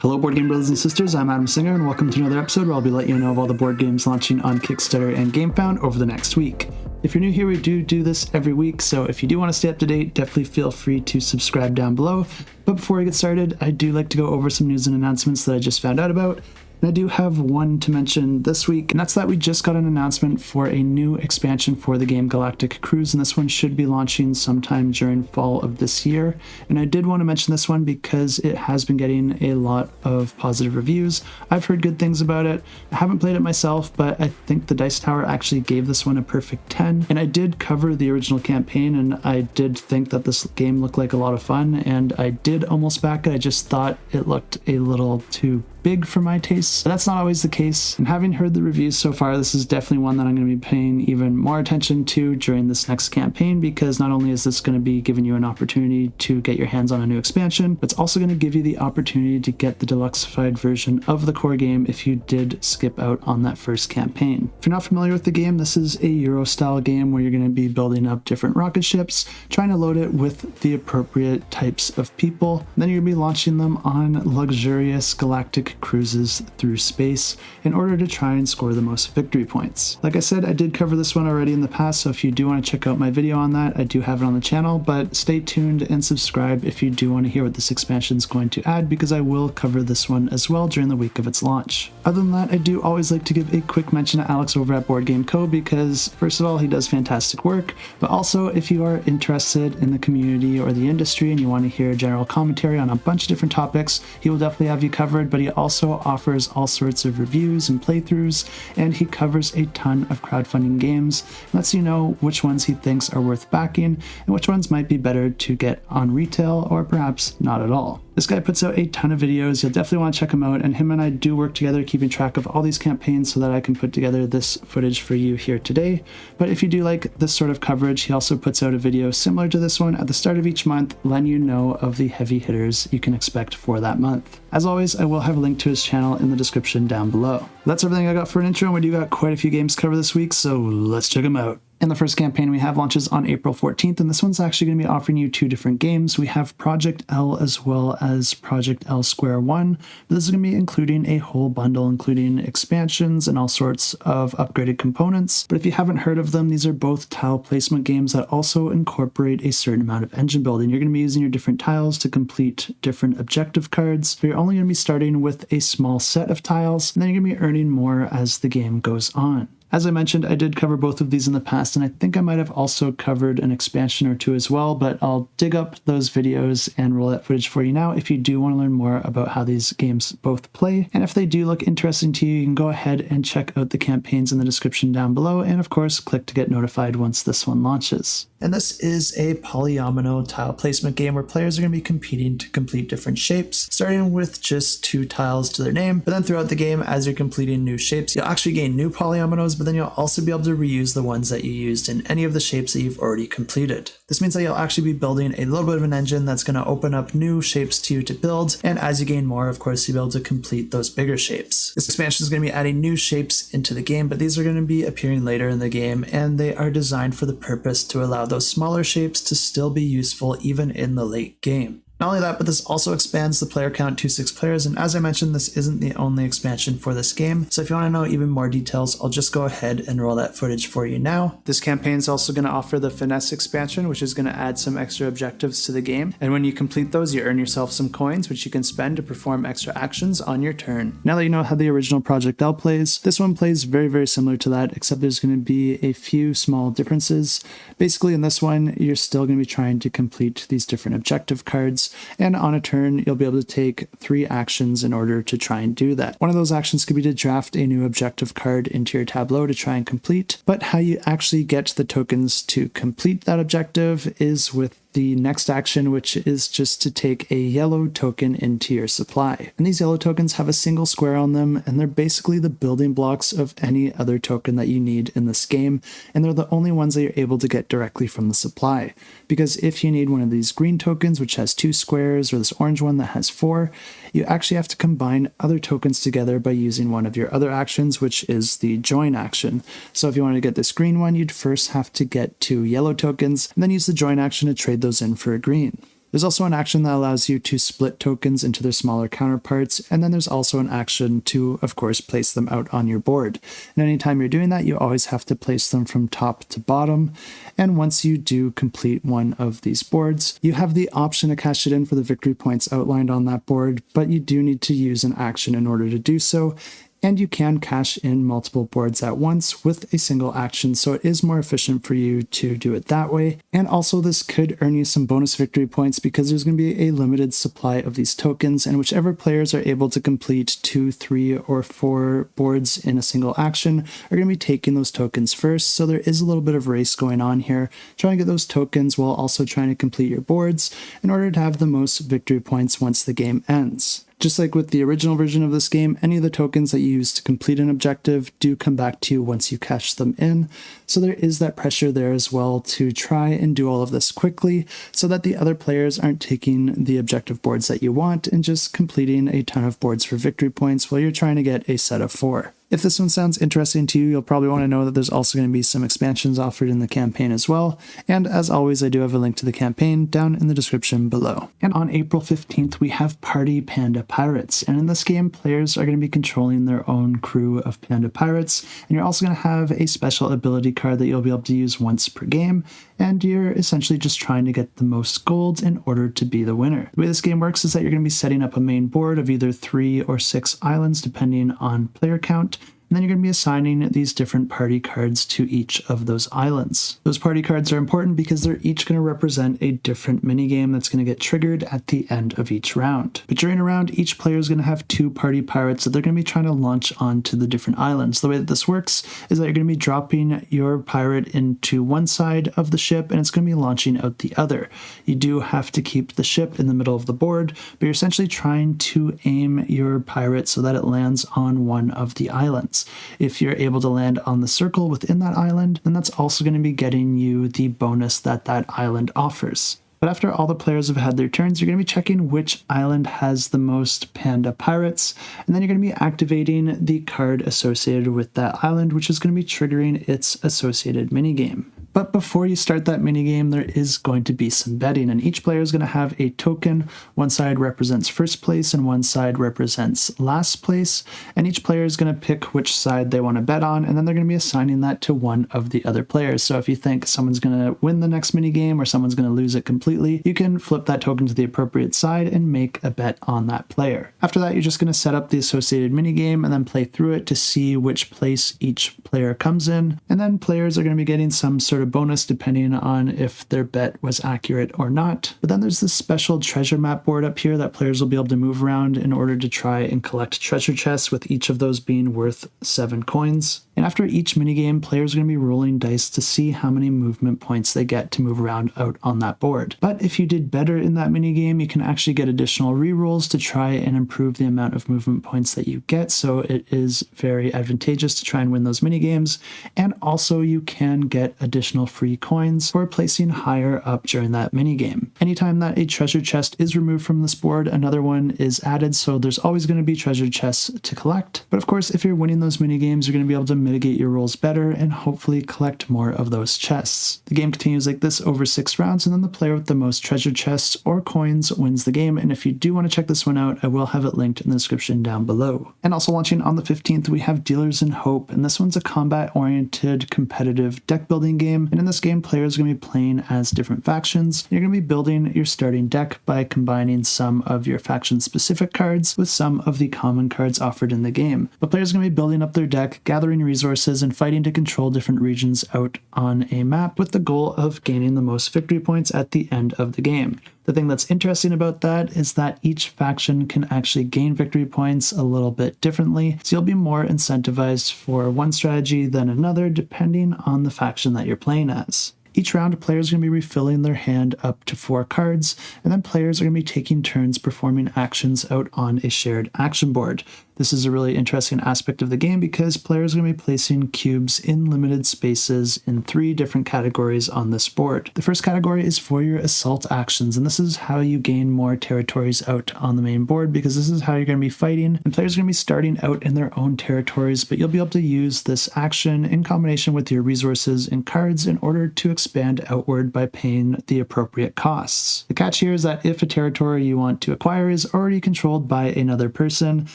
Hello board game brothers and sisters, I'm Adam Singer and welcome to another episode where I'll be letting you know of all the board games launching on Kickstarter and Gamefound over the next week. If you're new here, we do this every week, so if you do want to stay up to date, definitely feel free to subscribe down below. But before we get started, I do like to go over some news and announcements that I just found out about. And I do have one to mention this week, and that's that we just got an announcement for a new expansion for the game Galactic Cruise, and this one should be launching sometime during fall of this year. And I did want to mention this one because it has been getting a lot of positive reviews. I've heard good things about it. I haven't played it myself, but I think the Dice Tower actually gave this one a perfect 10. And I did cover the original campaign, and I did think that this game looked like a lot of fun, and I did almost back it. I just thought it looked a little too big for my tastes. But that's not always the case, and having heard the reviews so far, this is definitely one that I'm going to be paying even more attention to during this next campaign, because not only is this going to be giving you an opportunity to get your hands on a new expansion, but it's also going to give you the opportunity to get the deluxeified version of the core game if you did skip out on that first campaign. If you're not familiar with the game, this is a Euro style game where you're going to be building up different rocket ships, trying to load it with the appropriate types of people, and then you're going to be launching them on luxurious galactic cruises through space in order to try and score the most victory points. Like I said, I did cover this one already in the past, so if you do want to check out my video on that, I do have it on the channel, but stay tuned and subscribe if you do want to hear what this expansion is going to add, because I will cover this one as well during the week of its launch. Other than that, I do always like to give a quick mention to Alex over at Boardgame Co, because first of all, he does fantastic work, but also if you are interested in the community or the industry and you want to hear general commentary on a bunch of different topics, he will definitely have you covered. But he also offers all sorts of reviews and playthroughs, and he covers a ton of crowdfunding games, lets you know which ones he thinks are worth backing and which ones might be better to get on retail or perhaps not at all. This guy puts out a ton of videos. You'll definitely want to check him out, and him and I do work together keeping track of all these campaigns so that I can put together this footage for you here today. But if you do like this sort of coverage, he also puts out a video similar to this one at the start of each month, letting you know of the heavy hitters you can expect for that month. As always, I will have a link to his channel in the description down below. That's everything I got for an intro, and we do got quite a few games to cover this week, so let's check them out. And the first campaign we have launches on April 14th, and this one's actually going to be offering you two different games. We have Project L as well as Project L Square 1. This is going to be including a whole bundle, including expansions and all sorts of upgraded components. But if you haven't heard of them, these are both tile placement games that also incorporate a certain amount of engine building. You're going to be using your different tiles to complete different objective cards, but you're only going to be starting with a small set of tiles, and then you're going to be earning more as the game goes on. As I mentioned, I did cover both of these in the past, and I think I might have also covered an expansion or two as well, but I'll dig up those videos and roll that footage for you now if you do want to learn more about how these games both play. And if they do look interesting to you, you can go ahead and check out the campaigns in the description down below, and of course, click to get notified once this one launches. And this is a polyomino tile placement game where players are going to be competing to complete different shapes, starting with just 2 tiles to their name, but then throughout the game, as you're completing new shapes, you'll actually gain new polyominoes, but then you'll also be able to reuse the ones that you used in any of the shapes that you've already completed. This means that you'll actually be building a little bit of an engine that's going to open up new shapes to you to build, and as you gain more, of course, you'll be able to complete those bigger shapes. This expansion is going to be adding new shapes into the game, but these are going to be appearing later in the game, and they are designed for the purpose to allow those smaller shapes to still be useful even in the late game. Not only that, but this also expands the player count to 6 players, and as I mentioned, this isn't the only expansion for this game, so if you want to know even more details, I'll just go ahead and roll that footage for you now. This campaign is also going to offer the Finesse expansion, which is going to add some extra objectives to the game, and when you complete those, you earn yourself some coins, which you can spend to perform extra actions on your turn. Now that you know how the original Project L plays, this one plays very similar to that, except there's going to be a few small differences. Basically, in this one, you're still going to be trying to complete these different objective cards, and on a turn, you'll be able to take 3 actions in order to try and do that. One of those actions could be to draft a new objective card into your tableau to try and complete, but how you actually get the tokens to complete that objective is with the next action, which is just to take a yellow token into your supply. And these yellow tokens have a single square on them, and they're basically the building blocks of any other token that you need in this game, and they're the only ones that you're able to get directly from the supply. Because if you need one of these green tokens, which has 2 squares, or this orange one that has 4, you actually have to combine other tokens together by using one of your other actions, which is the join action. So if you wanted to get this green one, you'd first have to get 2 yellow tokens, and then use the join action to trade those in for a green. There's also an action that allows you to split tokens into their smaller counterparts, and then there's also an action to, of course, place them out on your board. And anytime you're doing that, you always have to place them from top to bottom, and once you do complete one of these boards, you have the option to cash it in for the victory points outlined on that board, but you do need to use an action in order to do so. And you can cash in multiple boards at once with a single action, so it is more efficient for you to do it that way. And also this could earn you some bonus victory points because there's going to be a limited supply of these tokens, and whichever players are able to complete 2, 3, or 4 boards in a single action are going to be taking those tokens first, so there is a little bit of race going on here, trying to get those tokens while also trying to complete your boards in order to have the most victory points once the game ends. Just like with the original version of this game, any of the tokens that you use to complete an objective do come back to you once you cash them in, so there is that pressure there as well to try and do all of this quickly so that the other players aren't taking the objective boards that you want and just completing a ton of boards for victory points while you're trying to get a set of 4. If this one sounds interesting to you, you'll probably want to know that there's also going to be some expansions offered in the campaign as well, and as always I do have a link to the campaign down in the description below. And on April 15th we have Party Panda Pirates, and in this game players are going to be controlling their own crew of Panda Pirates, and you're also going to have a special ability card that you'll be able to use once per game, and you're essentially just trying to get the most golds in order to be the winner. The way this game works is that you're going to be setting up a main board of either 3 or 6 islands depending on player count, and then you're going to be assigning these different party cards to each of those islands. Those party cards are important because they're each going to represent a different minigame that's going to get triggered at the end of each round. But during a round, each player is going to have 2 party pirates that they're going to be trying to launch onto the different islands. The way that this works is that you're going to be dropping your pirate into one side of the ship and it's going to be launching out the other. You do have to keep the ship in the middle of the board, but you're essentially trying to aim your pirate so that it lands on one of the islands. If you're able to land on the circle within that island, then that's also going to be getting you the bonus that that island offers. But after all the players have had their turns, you're going to be checking which island has the most panda pirates, and then you're going to be activating the card associated with that island, which is going to be triggering its associated minigame. But before you start that minigame, there is going to be some betting, and each player is going to have a token. One side represents first place and one side represents last place, and each player is going to pick which side they want to bet on, and then they're going to be assigning that to one of the other players. So if you think someone's going to win the next minigame or someone's going to lose it completely, you can flip that token to the appropriate side and make a bet on that player. After that, you're just going to set up the associated minigame and then play through it to see which place each player comes in, and then players are going to be getting some sort of bonus depending on if their bet was accurate or not. But then there's this special treasure map board up here that players will be able to move around in order to try and collect treasure chests, with each of those being worth 7 coins. And after each minigame, players are going to be rolling dice to see how many movement points they get to move around out on that board. But if you did better in that minigame, you can actually get additional rerolls to try and improve the amount of movement points that you get, so it is very advantageous to try and win those minigames. And also you can get additional free coins for placing higher up during that minigame. Anytime that a treasure chest is removed from this board, another one is added, so there's always going to be treasure chests to collect. But of course, if you're winning those minigames, you're going to be able to mitigate your rolls better and hopefully collect more of those chests. The game continues like this over 6 rounds, and then the player with the most treasure chests or coins wins the game. And if you do want to check this one out, I will have it linked in the description down below. And also launching on the 15th, we have Dealers in Hope, and this one's a combat-oriented competitive deck building game. And in this game, players are going to be playing as different factions. You're going to be building your starting deck by combining some of your faction-specific cards with some of the common cards offered in the game. But players are going to be building up their deck, gathering resources, and fighting to control different regions out on a map with the goal of gaining the most victory points at the end of the game. The thing that's interesting about that is that each faction can actually gain victory points a little bit differently, so you'll be more incentivized for one strategy than another depending on the faction that you're playing as. Each round, players are going to be refilling their hand up to 4 cards, and then players are going to be taking turns performing actions out on a shared action board. This is a really interesting aspect of the game because players are going to be placing cubes in limited spaces in 3 different categories on this board. The first category is for your assault actions, and this is how you gain more territories out on the main board, because this is how you're going to be fighting, and players are going to be starting out in their own territories, but you'll be able to use this action in combination with your resources and cards in order to expand outward by paying the appropriate costs. The catch here is that if a territory you want to acquire is already controlled by another person,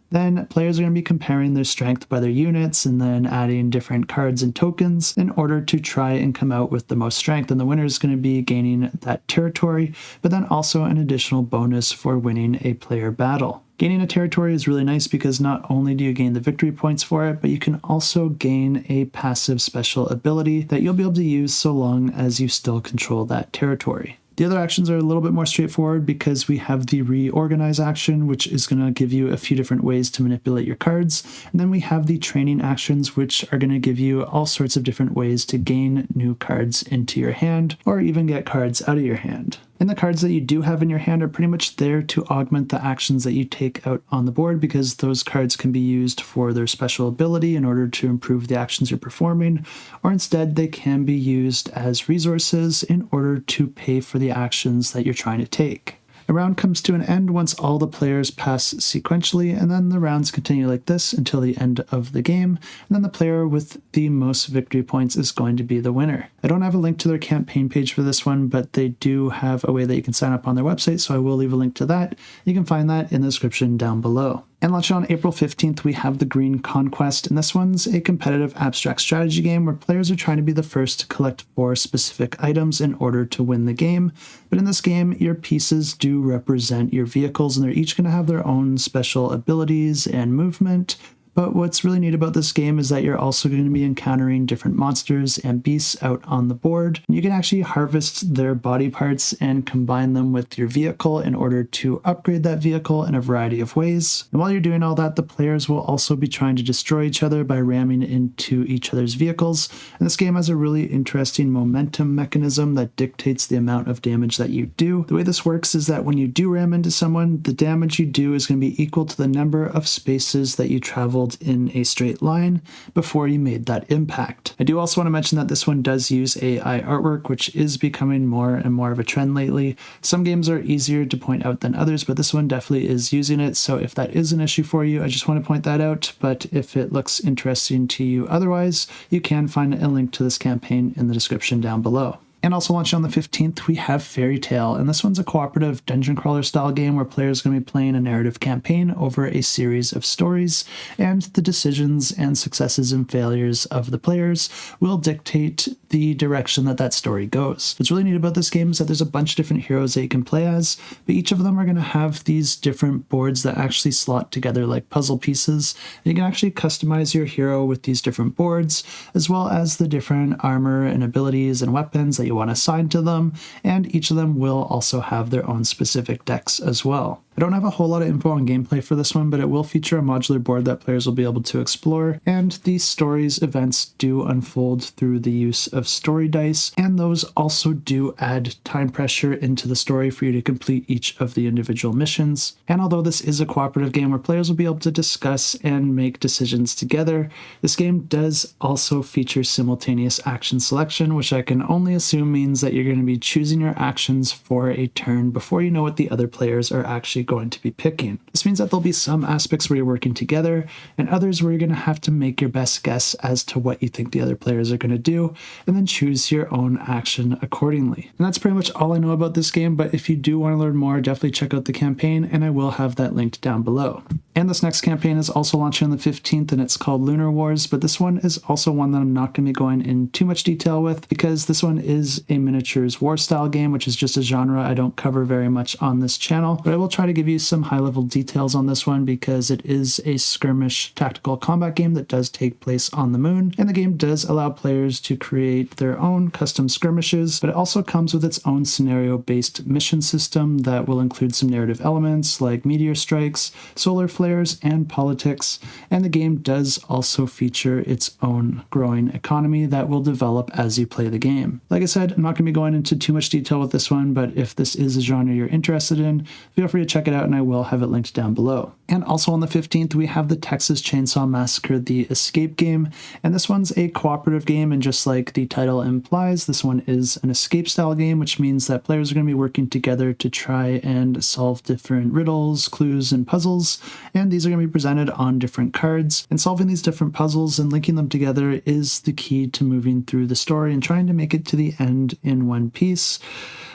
then players are going to be comparing their strength by their units and then adding different cards and tokens in order to try and come out with the most strength. And the winner is going to be gaining that territory, but then also an additional bonus for winning a player battle. Gaining a territory is really nice because not only do you gain the victory points for it, but you can also gain a passive special ability that you'll be able to use so long as you still control that territory. The other actions are a little bit more straightforward because we have the reorganize action, which is going to give you a few different ways to manipulate your cards. And then we have the training actions, which are going to give you all sorts of different ways to gain new cards into your hand or even get cards out of your hand. And the cards that you do have in your hand are pretty much there to augment the actions that you take out on the board, because those cards can be used for their special ability in order to improve the actions you're performing, or instead they can be used as resources in order to pay for the actions that you're trying to take. A round comes to an end once all the players pass sequentially, and then the rounds continue like this until the end of the game, and then the player with the most victory points is going to be the winner. I don't have a link to their campaign page for this one, but they do have a way that you can sign up on their website, so I will leave a link to that. You can find that in the description down below. And launching on April 15th, we have the Green Conquest, and this one's a competitive abstract strategy game where players are trying to be the first to collect 4 specific items in order to win the game. But in this game, your pieces do represent your vehicles, and they're each going to have their own special abilities and movement. But what's really neat about this game is that you're also going to be encountering different monsters and beasts out on the board. You can actually harvest their body parts and combine them with your vehicle in order to upgrade that vehicle in a variety of ways. And while you're doing all that, the players will also be trying to destroy each other by ramming into each other's vehicles. And this game has a really interesting momentum mechanism that dictates the amount of damage that you do. The way this works is that when you do ram into someone, the damage you do is going to be equal to the number of spaces that you traveled in a straight line before you made that impact. I do also want to mention that this one does use AI artwork, which is becoming more and more of a trend lately. Some games are easier to point out than others, but this one definitely is using it. So if that is an issue for you, I just want to point that out. But if it looks interesting to you otherwise, you can find a link to this campaign in the description down below. And also launching on the 15th, we have Fairytale, and this one's a cooperative dungeon crawler style game where players are going to be playing a narrative campaign over a series of stories, and the decisions and successes and failures of the players will dictate the direction that that story goes. What's really neat about this game is that there's a bunch of different heroes that you can play as, but each of them are going to have these different boards that actually slot together like puzzle pieces, and you can actually customize your hero with these different boards, as well as the different armor and abilities and weapons that you want to assign to them, and each of them will also have their own specific decks as well. I don't have a whole lot of info on gameplay for this one, but it will feature a modular board that players will be able to explore, and these stories events do unfold through the use of story dice, and those also do add time pressure into the story for you to complete each of the individual missions. And although this is a cooperative game where players will be able to discuss and make decisions together, this game does also feature simultaneous action selection, which I can only assume means that you're going to be choosing your actions for a turn before you know what the other players are actually going to be picking. This means that there'll be some aspects where you're working together and others where you're going to have to make your best guess as to what you think the other players are going to do, and then choose your own action accordingly. And that's pretty much all I know about this game, but if you do want to learn more, definitely check out the campaign, and I will have that linked down below. And this next campaign is also launching on the 15th, and it's called Lunar Wars, but this one is also one that I'm not going to be going in too much detail with, because this one is a miniatures war style game, which is just a genre I don't cover very much on this channel, but I will try to give you some high-level details on this one because it is a skirmish tactical combat game that does take place on the moon, and the game does allow players to create their own custom skirmishes, but it also comes with its own scenario-based mission system that will include some narrative elements like meteor strikes, solar flares, players and politics, and the game does also feature its own growing economy that will develop as you play the game. Like I said, I'm not going to be going into too much detail with this one, but if this is a genre you're interested in, feel free to check it out and I will have it linked down below. And also on the 15th, we have the Texas Chainsaw Massacre The Escape game, and this one's a cooperative game, and just like the title implies, this one is an escape style game, which means that players are going to be working together to try and solve different riddles, clues, and puzzles, and these are going to be presented on different cards, and solving these different puzzles and linking them together is the key to moving through the story and trying to make it to the end in one piece,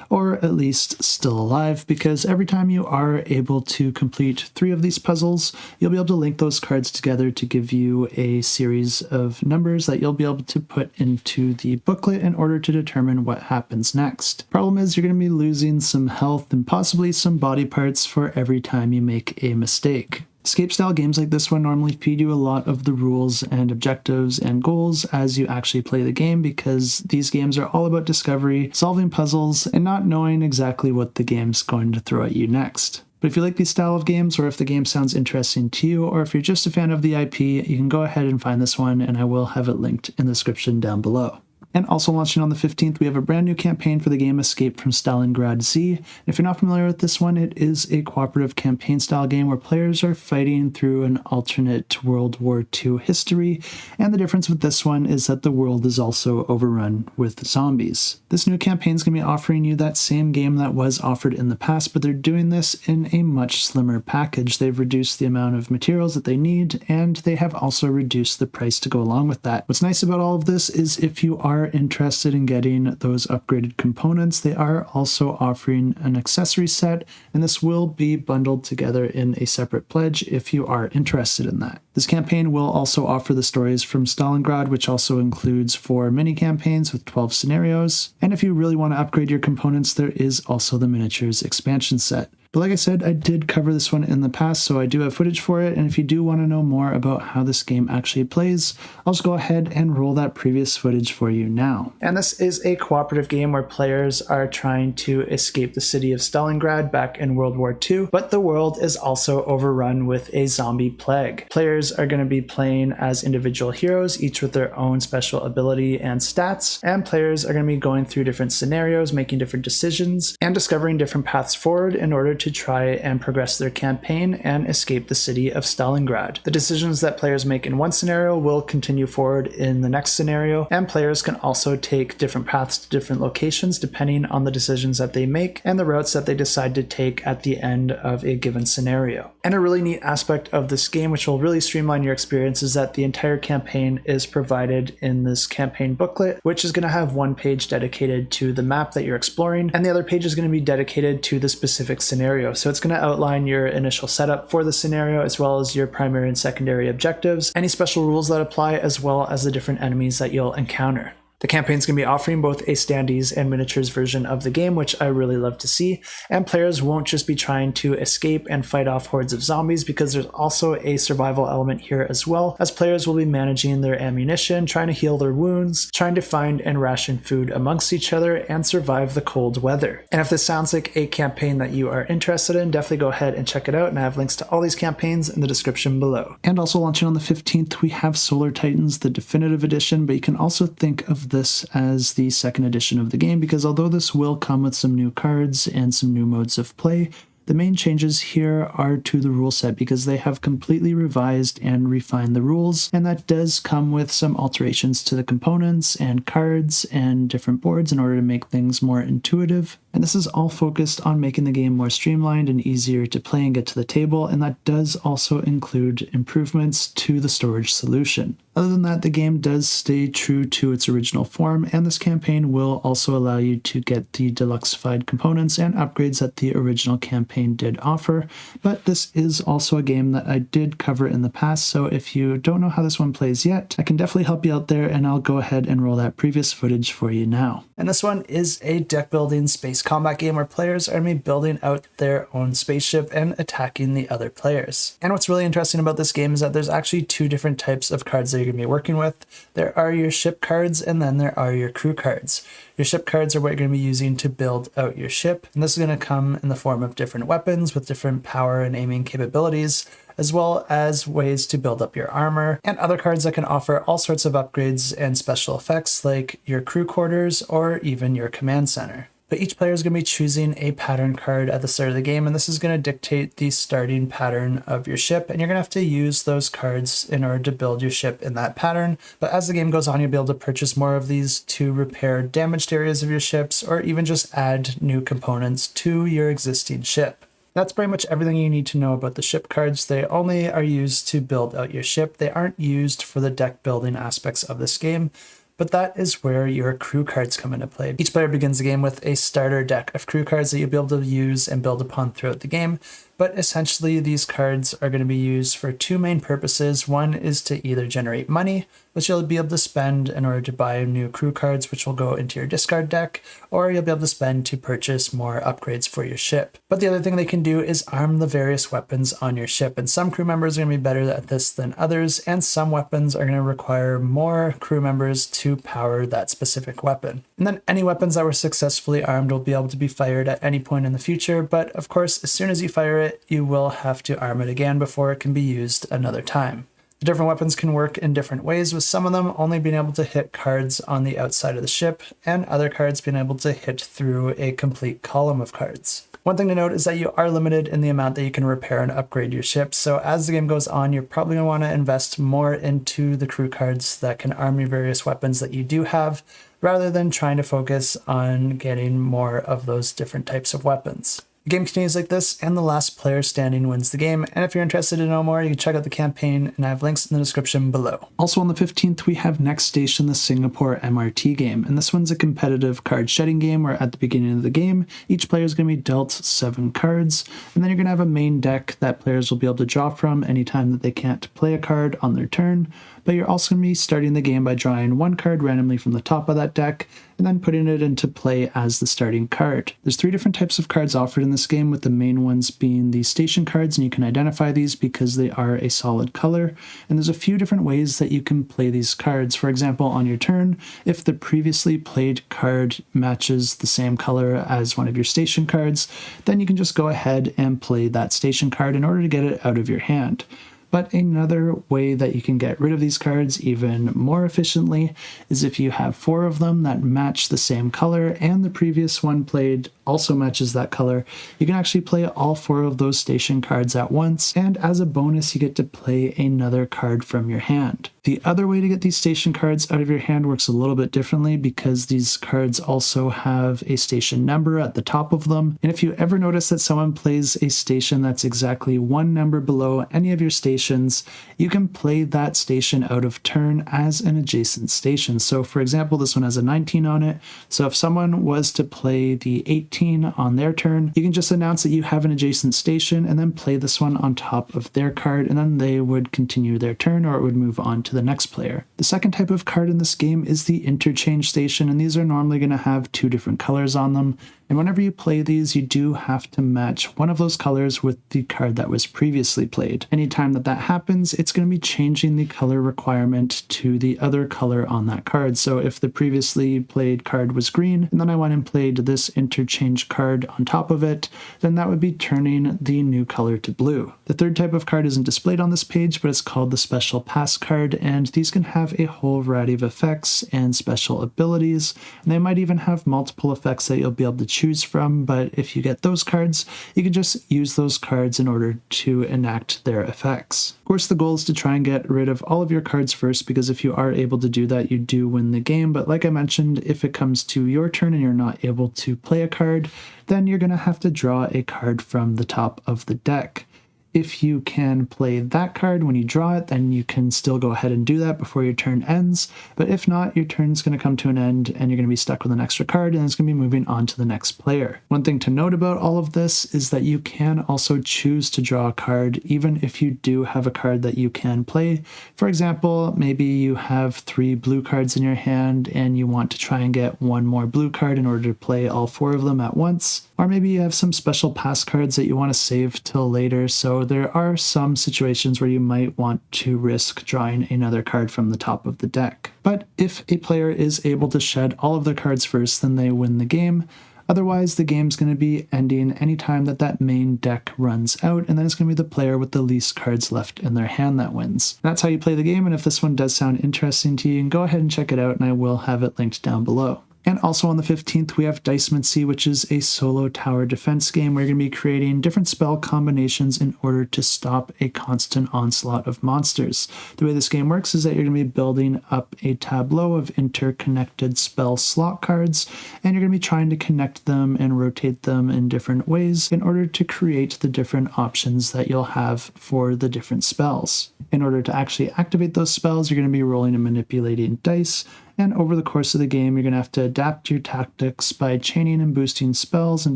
or at least still alive, because every time you are able to complete 3 of these puzzles, you'll be able to link those cards together to give you a series of numbers that you'll be able to put into the booklet in order to determine what happens next. Problem is, you're going to be losing some health and possibly some body parts for every time you make a mistake. Escape style games like this one normally feed you a lot of the rules and objectives and goals as you actually play the game, because these games are all about discovery, solving puzzles, and not knowing exactly what the game's going to throw at you next. But if you like these style of games, or if the game sounds interesting to you, or if you're just a fan of the IP, you can go ahead and find this one, and I will have it linked in the description down below. And also launching on the 15th, we have a brand new campaign for the game Escape from Stalingrad Z. And if you're not familiar with this one, it is a cooperative campaign style game where players are fighting through an alternate World War II history. And the difference with this one is that the world is also overrun with zombies. This new campaign is going to be offering you that same game that was offered in the past, but they're doing this in a much slimmer package. They've reduced the amount of materials that they need, and they have also reduced the price to go along with that. What's nice about all of this is if you are interested in getting those upgraded components, they are also offering an accessory set, and this will be bundled together in a separate pledge if you are interested in that. This campaign will also offer the stories from Stalingrad, which also includes 4 mini campaigns with 12 scenarios. And if you really want to upgrade your components, there is also the miniatures expansion set. But like I said, I did cover this one in the past, so I do have footage for it, and if you do want to know more about how this game actually plays, I'll just go ahead and roll that previous footage for you now. And this is a cooperative game where players are trying to escape the city of Stalingrad back in World War II, but the world is also overrun with a zombie plague. Players are going to be playing as individual heroes, each with their own special ability and stats, and players are going to be going through different scenarios, making different decisions, and discovering different paths forward in order to try and progress their campaign and escape the city of Stalingrad. The decisions that players make in one scenario will continue forward in the next scenario, and players can also take different paths to different locations depending on the decisions that they make and the routes that they decide to take at the end of a given scenario. And a really neat aspect of this game, which will really streamline your experience, is that the entire campaign is provided in this campaign booklet, which is going to have 1 page dedicated to the map that you're exploring, and the other page is going to be dedicated to the specific scenario. So it's going to outline your initial setup for the scenario, as well as your primary and secondary objectives, any special rules that apply, as well as the different enemies that you'll encounter. The campaign's going to be offering both a standees and miniatures version of the game, which I really love to see, and players won't just be trying to escape and fight off hordes of zombies, because there's also a survival element here as well, as players will be managing their ammunition, trying to heal their wounds, trying to find and ration food amongst each other, and survive the cold weather. And if this sounds like a campaign that you are interested in, definitely go ahead and check it out, and I have links to all these campaigns in the description below. And also launching on the 15th, we have Solar Titans, the definitive edition, but you can also think of this as the second edition of the game, because although this will come with some new cards and some new modes of play, the main changes here are to the rule set, because they have completely revised and refined the rules, and that does come with some alterations to the components and cards and different boards in order to make things more intuitive. And this is all focused on making the game more streamlined and easier to play and get to the table, and that does also include improvements to the storage solution. Other than that, the game does stay true to its original form, and this campaign will also allow you to get the deluxeified components and upgrades that the original campaign did offer. But this is also a game that I did cover in the past, so if you don't know how this one plays yet, I can definitely help you out there, and I'll go ahead and roll that previous footage for you now. And this one is a deck building space combat game where players are going to be building out their own spaceship and attacking the other players. And what's really interesting about this game is that there's actually 2 different types of cards that you're going to be working with. There are your ship cards, and then there are your crew cards. Your ship cards are what you're going to be using to build out your ship, and this is going to come in the form of different weapons with different power and aiming capabilities, as well as ways to build up your armor, and other cards that can offer all sorts of upgrades and special effects like your crew quarters or even your command center. But each player is going to be choosing a pattern card at the start of the game, and this is going to dictate the starting pattern of your ship, and you're going to have to use those cards in order to build your ship in that pattern. But as the game goes on, you'll be able to purchase more of these to repair damaged areas of your ships, or even just add new components to your existing ship. That's pretty much everything you need to know about the ship cards. They only are used to build out your ship. They aren't used for the deck building aspects of this game. But that is where your crew cards come into play. Each player begins the game with a starter deck of crew cards that you'll be able to use and build upon throughout the game. But essentially, these cards are going to be used for two main purposes. One is to either generate money, which you'll be able to spend in order to buy new crew cards, which will go into your discard deck, or you'll be able to spend to purchase more upgrades for your ship. But the other thing they can do is arm the various weapons on your ship, and some crew members are going to be better at this than others, and some weapons are going to require more crew members to power that specific weapon. And then any weapons that were successfully armed will be able to be fired at any point in the future, but of course, as soon as you fire it, you will have to arm it again before it can be used another time. The different weapons can work in different ways, with some of them only being able to hit cards on the outside of the ship, and other cards being able to hit through a complete column of cards. One thing to note is that you are limited in the amount that you can repair and upgrade your ship, so as the game goes on, you're probably going to want to invest more into the crew cards that can arm your various weapons that you do have, rather than trying to focus on getting more of those different types of weapons. The game continues like this, and the last player standing wins the game. And if you're interested to know more, you can check out the campaign, and I have links in the description below. Also on the 15th, we have Next Station, the Singapore MRT game. And this one's a competitive card shedding game where at the beginning of the game, each player is going to be dealt 7 cards. And then you're going to have a main deck that players will be able to draw from anytime that they can't play a card on their turn. But you're also going to be starting the game by drawing 1 card randomly from the top of that deck, and then putting it into play as the starting card. There's 3 different types of cards offered in this game, with the main ones being the station cards, and you can identify these because they are a solid color. And there's a few different ways that you can play these cards. For example, on your turn, if the previously played card matches the same color as one of your station cards, then you can just go ahead and play that station card in order to get it out of your hand. But another way that you can get rid of these cards even more efficiently is if you have 4 of them that match the same color and the previous one played also matches that color, you can actually play all 4 of those station cards at once, and as a bonus you get to play another card from your hand. The other way to get these station cards out of your hand works a little bit differently, because these cards also have a station number at the top of them, and if you ever notice that someone plays a station that's exactly 1 number below any of your stations, you can play that station out of turn as an adjacent station. So for example, this one has a 19 on it, so if someone was to play the 18 on their turn, you can just announce that you have an adjacent station and then play this one on top of their card, and then they would continue their turn, or it would move on to the next player. The second type of card in this game is the interchange station, and these are normally going to have 2 different colors on them. And whenever you play these, you do have to match one of those colors with the card that was previously played. Anytime that happens, it's going to be changing the color requirement to the other color on that card. So if the previously played card was green, and then I went and played this interchange card on top of it, then that would be turning the new color to blue. The third type of card isn't displayed on this page, but it's called the Special Pass card, and these can have a whole variety of effects and special abilities, and they might even have multiple effects that you'll be able to choose from, but if you get those cards, you can just use those cards in order to enact their effects. Of course, the goal is to try and get rid of all of your cards first, because if you are able to do that, you do win the game. But like I mentioned, if it comes to your turn and you're not able to play a card, then you're going to have to draw a card from the top of the deck. If you can play that card when you draw it, then you can still go ahead and do that before your turn ends. But if not, your turn's going to come to an end and you're going to be stuck with an extra card, and it's going to be moving on to the next player. One thing to note about all of this is that you can also choose to draw a card even if you do have a card that you can play. For example, maybe you have 3 blue cards in your hand and you want to try and get 1 more blue card in order to play all 4 of them at once. Or maybe you have some special pass cards that you want to save till later, so there are some situations where you might want to risk drawing another card from the top of the deck. But if a player is able to shed all of their cards first, then they win the game. Otherwise, the game's going to be ending anytime that main deck runs out, and then it's going to be the player with the least cards left in their hand that wins. And that's how you play the game, and if this one does sound interesting to you, you can go ahead and check it out, and I will have it linked down below. And also on the 15th, we have Dicemancy, which is a solo tower defense game where you're going to be creating different spell combinations in order to stop a constant onslaught of monsters. The way this game works is that you're going to be building up a tableau of interconnected spell slot cards, and you're going to be trying to connect them and rotate them in different ways in order to create the different options that you'll have for the different spells. In order to actually activate those spells, you're going to be rolling and manipulating dice, and over the course of the game, you're going to have to adapt your tactics by chaining and boosting spells and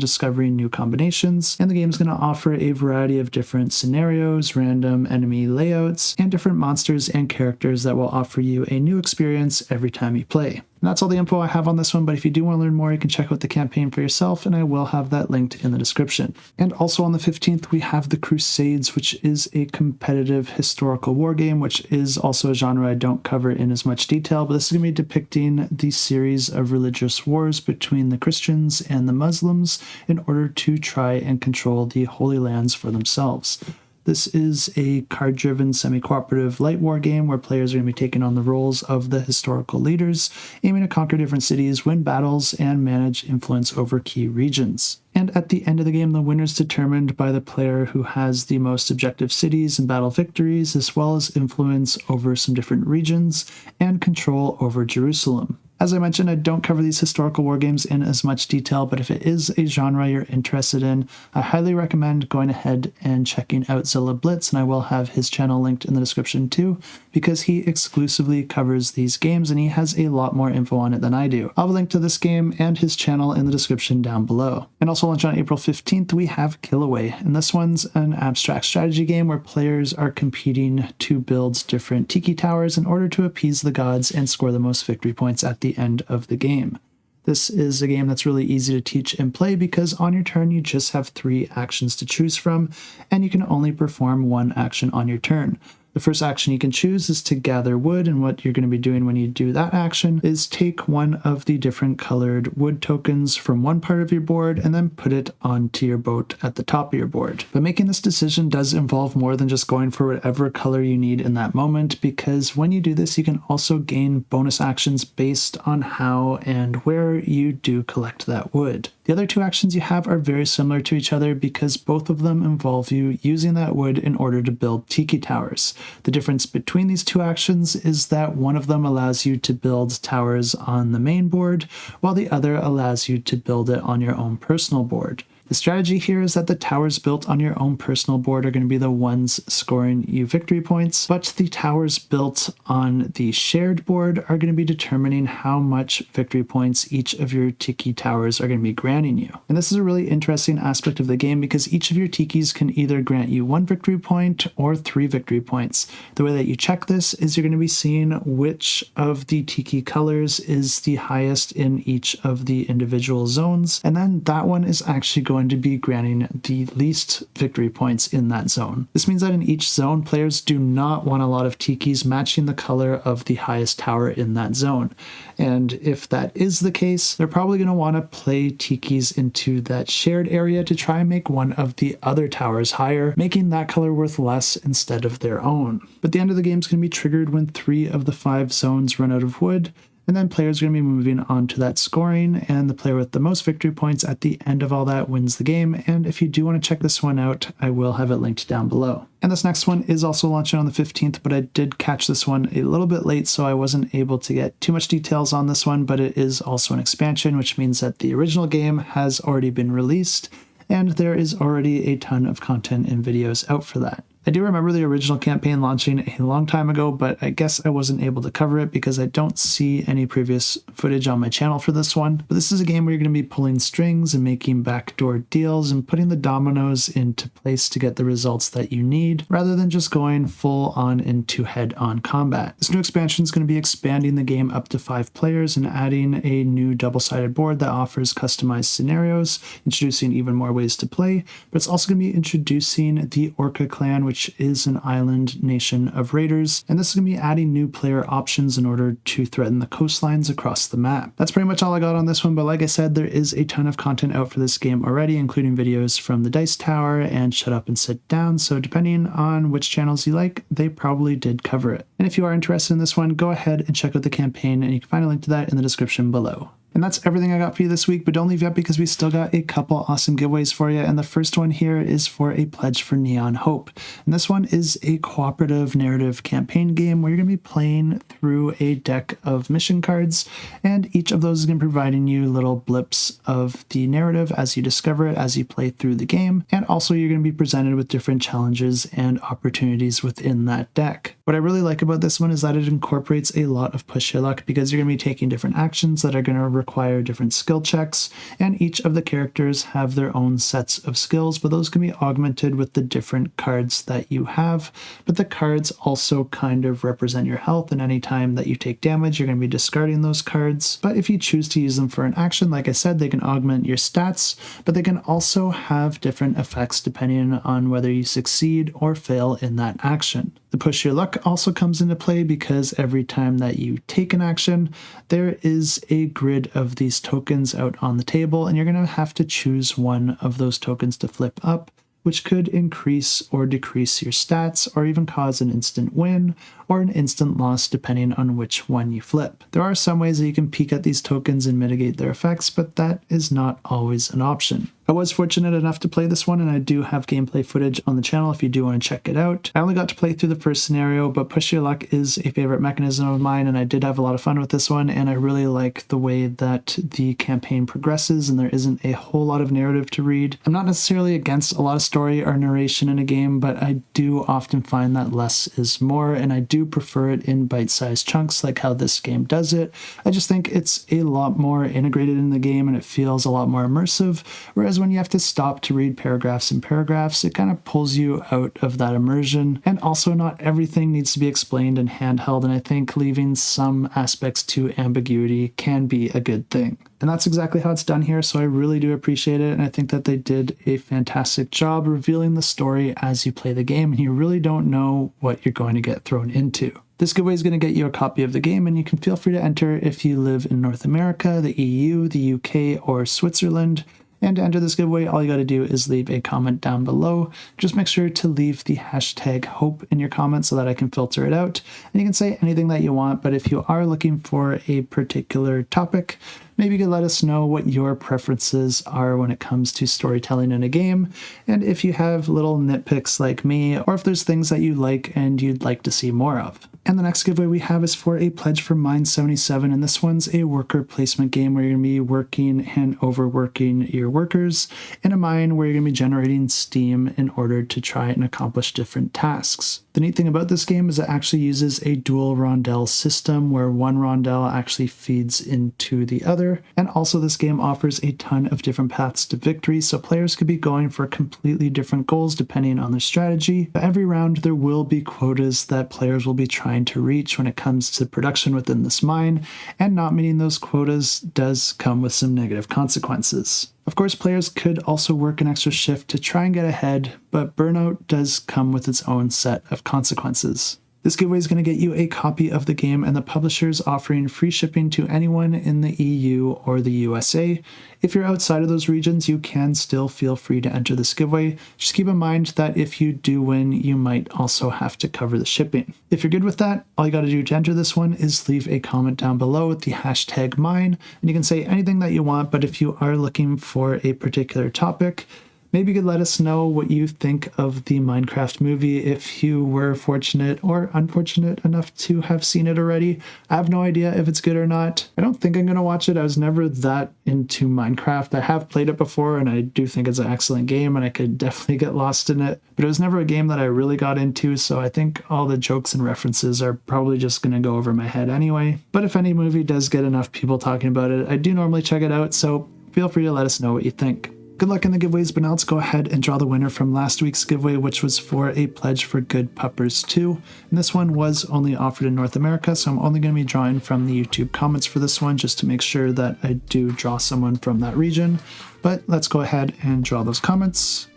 discovering new combinations. And the game is going to offer a variety of different scenarios, random enemy layouts, and different monsters and characters that will offer you a new experience every time you play. And that's all the info I have on this one, but if you do want to learn more, you can check out the campaign for yourself, and I will have that linked in the description. And also on the 15th, we have the Crusades, which is a competitive historical war game, which is also a genre I don't cover in as much detail, but this is going to be depicting the series of religious wars between the Christians and the Muslims in order to try and control the Holy Lands for themselves. This is a card-driven, semi-cooperative light war game where players are going to be taking on the roles of the historical leaders, aiming to conquer different cities, win battles, and manage influence over key regions. And at the end of the game, the winner is determined by the player who has the most objective cities and battle victories, as well as influence over some different regions and control over Jerusalem. As I mentioned, I don't cover these historical war games in as much detail, but if it is a genre you're interested in, I highly recommend going ahead and checking out Zilla Blitz, and I will have his channel linked in the description too, because he exclusively covers these games and he has a lot more info on it than I do. I'll have a link to this game and his channel in the description down below. And also launch on April 15th, we have Kilauea, and this one's an abstract strategy game where players are competing to build different tiki towers in order to appease the gods and score the most victory points at the end of the game. This is a game that's really easy to teach and play because on your turn you just have 3 actions to choose from, and you can only perform 1 action on your turn. The first action you can choose is to gather wood, and what you're going to be doing when you do that action is take one of the different colored wood tokens from one part of your board and then put it onto your boat at the top of your board. But making this decision does involve more than just going for whatever color you need in that moment, because when you do this you can also gain bonus actions based on how and where you do collect that wood. The other 2 actions you have are very similar to each other because both of them involve you using that wood in order to build tiki towers. The difference between these 2 actions is that one of them allows you to build towers on the main board, while the other allows you to build it on your own personal board. The strategy here is that the towers built on your own personal board are going to be the ones scoring you victory points, but the towers built on the shared board are going to be determining how much victory points each of your tiki towers are going to be granting you. And this is a really interesting aspect of the game because each of your tikis can either grant you 1 victory point or 3 victory points. The way that you check this is you're going to be seeing which of the tiki colors is the highest in each of the individual zones, and then that one is actually going to be granting the least victory points in that zone. This means that in each zone, players do not want a lot of tikis matching the color of the highest tower in that zone. And if that is the case, they're probably going to want to play tikis into that shared area to try and make one of the other towers higher, making that color worth less instead of their own. But the end of the game is going to be triggered when 3 of the 5 zones run out of wood, and then players are going to be moving on to that scoring, and the player with the most victory points at the end of all that wins the game. And if you do want to check this one out, I will have it linked down below. And this next one is also launching on the 15th, but I did catch this one a little bit late, so I wasn't able to get too much details on this one, but it is also an expansion, which means that the original game has already been released, and there is already a ton of content and videos out for that. I do remember the original campaign launching a long time ago, but I guess I wasn't able to cover it because I don't see any previous footage on my channel for this one. But this is a game where you're going to be pulling strings and making backdoor deals and putting the dominoes into place to get the results that you need, rather than just going full on into head-on combat. This new expansion is going to be expanding the game up to 5 players and adding a new double-sided board that offers customized scenarios, introducing even more ways to play, but it's also going to be introducing the Orca clan, which which is an island nation of raiders, and this is going to be adding new player options in order to threaten the coastlines across the map. That's pretty much all I got on this one, but like I said, there is a ton of content out for this game already, including videos from the Dice Tower and Shut Up and Sit Down, so depending on which channels you like, they probably did cover it. And if you are interested in this one, go ahead and check out the campaign, and you can find a link to that in the description below. And that's everything I got for you this week, but don't leave yet because we still got a couple awesome giveaways for you. And the first one here is for a pledge for Neon Hope. And this one is a cooperative narrative campaign game where you're going to be playing through a deck of mission cards, and each of those is going to be providing you little blips of the narrative as you discover it as you play through the game. And also you're going to be presented with different challenges and opportunities within that deck. What I really like about this one is that it incorporates a lot of push your luck because you're going to be taking different actions that are going to require different skill checks, and each of the characters have their own sets of skills, but those can be augmented with the different cards that you have. But the cards also kind of represent your health, and any time that you take damage, you're going to be discarding those cards. But if you choose to use them for an action, like I said, they can augment your stats, but they can also have different effects depending on whether you succeed or fail in that action. The push your luck also comes into play because every time that you take an action, there is a grid of these tokens out on the table, and you're going to have to choose one of those tokens to flip up, which could increase or decrease your stats, or even cause an instant win or an instant loss depending on which one you flip. There are some ways that you can peek at these tokens and mitigate their effects, but that is not always an option. I was fortunate enough to play this one, and I do have gameplay footage on the channel if you do want to check it out. I only got to play through the first scenario, but push your luck is a favorite mechanism of mine, and I did have a lot of fun with this one, and I really like the way that the campaign progresses and there isn't a whole lot of narrative to read. I'm not necessarily against a lot of story or narration in a game, but I do often find that less is more, and I do prefer it in bite-sized chunks like how this game does it. I just think it's a lot more integrated in the game and it feels a lot more immersive, whereas when you have to stop to read paragraphs and paragraphs, it kind of pulls you out of that immersion. And also, not everything needs to be explained in handheld, and I think leaving some aspects to ambiguity can be a good thing. And that's exactly how it's done here, so I really do appreciate it, and I think that they did a fantastic job revealing the story as you play the game, and you really don't know what you're going to get thrown into. This giveaway is going to get you a copy of the game, and you can feel free to enter if you live in North America, the EU, the UK, or Switzerland. And to enter this giveaway, all you got to do is leave a comment down below. Just make sure to leave the hashtag HOPE in your comment so that I can filter it out. And you can say anything that you want, but if you are looking for a particular topic, maybe you could let us know what your preferences are when it comes to storytelling in a game, and if you have little nitpicks like me, or if there's things that you like and you'd like to see more of. And the next giveaway we have is for a pledge for Mine 77, and this one's a worker placement game where you're going to be working and overworking your workers in a mine where you're going to be generating steam in order to try and accomplish different tasks. The neat thing about this game is it actually uses a dual rondel system where one rondel actually feeds into the other, and also this game offers a ton of different paths to victory, so players could be going for completely different goals depending on their strategy. But every round there will be quotas that players will be trying to reach when it comes to production within this mine, and not meeting those quotas does come with some negative consequences. Of course, players could also work an extra shift to try and get ahead, but burnout does come with its own set of consequences. This giveaway is going to get you a copy of the game, and the publisher is offering free shipping to anyone in the EU or the USA. If you're outside of those regions, you can still feel free to enter this giveaway. Just keep in mind that if you do win, you might also have to cover the shipping. If you're good with that, all you got to do to enter this one is leave a comment down below with the hashtag mine, and you can say anything that you want, but if you are looking for a particular topic, maybe you could let us know what you think of the Minecraft movie if you were fortunate or unfortunate enough to have seen it already. I have no idea if it's good or not. I don't think I'm going to watch it. I was never that into Minecraft. I have played it before, and I do think it's an excellent game, and I could definitely get lost in it. But it was never a game that I really got into, so I think all the jokes and references are probably just going to go over my head anyway. But if any movie does get enough people talking about it, I do normally check it out, so feel free to let us know what you think. Good luck in the giveaways, but now let's go ahead and draw the winner from last week's giveaway, which was for a pledge for Good Puppers Too. And this one was only offered in North America, so I'm only going to be drawing from the YouTube comments for this one, just to make sure that I do draw someone from that region. But let's go ahead and draw those comments.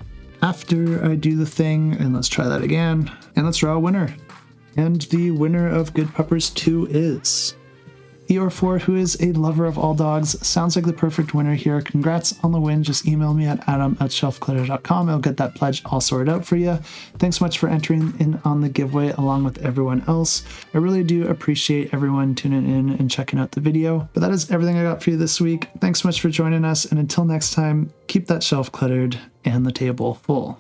after I do the thing, and let's try that again. And let's draw a winner. And the winner of Good Puppers 2 is Eor4, who is a lover of all dogs. Sounds like the perfect winner here. Congrats on the win. Just email me at adam@shelfclutter.com. I'll get that pledge all sorted out for you. Thanks so much for entering in on the giveaway along with everyone else. I really do appreciate everyone tuning in and checking out the video. But that is everything I got for you this week. Thanks so much for joining us. And until next time, keep that shelf cluttered and the table full.